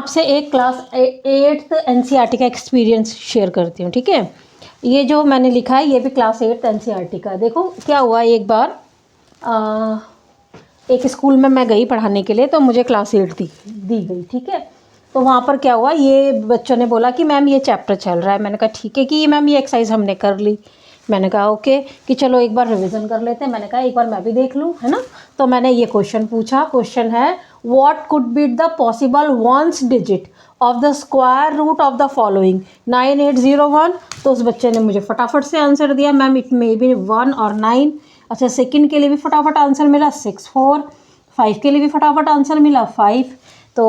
आपसे एक class 8th NCERT का एक्सपीरियंस शेयर करती हूँ, ठीक है। ये जो मैंने लिखा है ये भी क्लास 8th एनसीईआरटी का। देखो क्या हुआ, एक बार एक स्कूल में मैं गई पढ़ाने के लिए, तो मुझे क्लास 8 दी गई, ठीक है। तो वहाँ पर क्या हुआ, ये बच्चों ने बोला कि मैम ये चैप्टर चल रहा है। मैंने कहा ठीक है कि मैम ये एक्सरसाइज हमने कर ली। मैंने कहा ओके कि चलो एक बार रिवीजन कर लेते हैं। मैंने कहा एक बार मैं भी देख लूँ, है ना। तो मैंने ये क्वेश्चन पूछा। क्वेश्चन है what could be the possible ones digit of the square root of the following 9801। तो उस बच्चे ने मुझे फटाफट से आंसर दिया, मैम इट मे बी 1 और 9। अच्छा, सेकंड के लिए भी फटाफट आंसर मिला 6 4। 5 के लिए भी फटाफट आंसर मिला 5। तो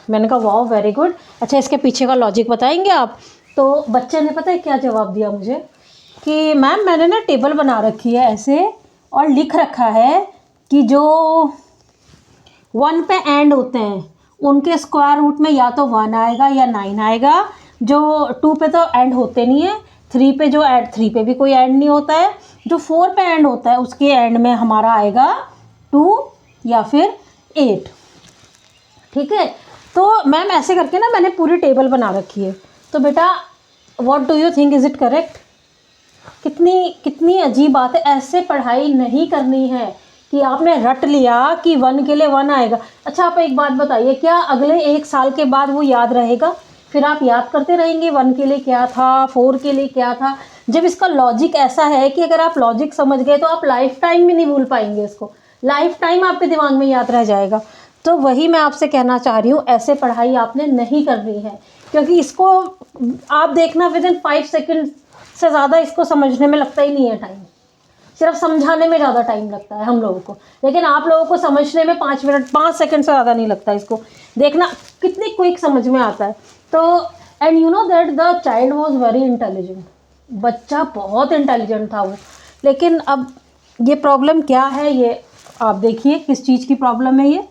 मैंने कहा वाह वेरी गुड। अच्छा, इसके पीछे का लॉजिक बताएंगे आप। तो बच्चे ने पता है क्या जवाब दिया मुझे कि मैम मैंने ना टेबल बना रखी है ऐसे, और लिख रखा है कि जो 1 पे एंड होते हैं उनके स्क्वायर रूट में या तो 1 आएगा या 9 आएगा। जो 2 पे तो एंड होते नहीं है, 3 पे जो एंड 3 पे भी कोई एंड नहीं होता है, जो 4 पे एंड होता है उसके एंड में हमारा आएगा 2 या फिर 8, ठीक है। तो मैम ऐसे करके ना मैंने पूरी टेबल बना रखी है। तो बेटा what do you think, is it correct? कितनी अजीब बात है। ऐसे पढ़ाई नहीं करनी है कि आपने रट लिया कि 1 के लिए 1 आएगा। अच्छा, आप एक बात बताइए, क्या अगले 1 साल के बाद वो याद रहेगा? फिर आप याद करते रहेंगे 1 के लिए क्या था, 4 के लिए क्या था। जब इसका लॉजिक ऐसा है कि अगर आप लॉजिक समझ गए तो आप लाइफ टाइम में नहीं भूल पाएंगे इसको, लाइफ टाइम आपके दिमाग में याद रह जाएगा। तो वही मैं आपसे कहना चाह रही हूँ, ऐसे पढ़ाई आपने नहीं करनी है, क्योंकि इसको आप देखना विदिन 5 सेकेंड से ज़्यादा इसको समझने में लगता ही नहीं है टाइम। सिर्फ समझाने में ज़्यादा टाइम लगता है हम लोगों को, लेकिन आप लोगों को समझने में 5 मिनट 5 सेकंड से ज़्यादा नहीं लगता। इसको देखना कितनी क्विक समझ में आता है। तो and you know that the child was very intelligent. बच्चा बहुत इंटेलिजेंट था वो। लेकिन अब ये प्रॉब्लम क्या है, ये आप देखिए किस चीज़ की प्रॉब्लम है। ये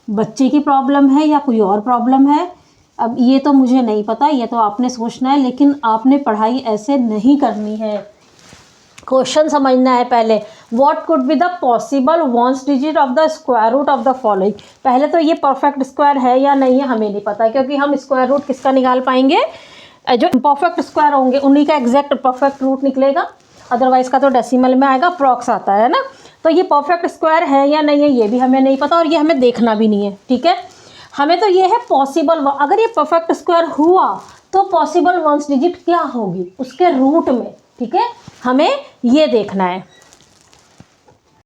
बच्चे की प्रॉब्लम है या कोई और प्रॉब्लम है, अब ये तो मुझे नहीं पता, ये तो आपने सोचना है। लेकिन आपने पढ़ाई ऐसे नहीं करनी है। क्वेश्चन समझना है पहले। What could be the possible ones digit of the square root of the following. पहले तो ये परफेक्ट स्क्वायर है या नहीं है हमें नहीं पता, क्योंकि हम स्क्वायर रूट किसका निकाल पाएंगे, जो परफेक्ट स्क्वायर होंगे उन्हीं का एग्जैक्ट परफेक्ट रूट निकलेगा, अदरवाइज का तो डेसिमल में आएगा, प्रॉक्स आता है ना। तो ये परफेक्ट स्क्वायर है या नहीं है ये भी हमें नहीं पता, और ये हमें देखना भी नहीं है, ठीक है। हमें तो ये है पॉसिबल, अगर ये परफेक्ट स्क्वायर हुआ तो पॉसिबल वंस डिजिट क्या होगी उसके रूट में, ठीक है, हमें ये देखना है।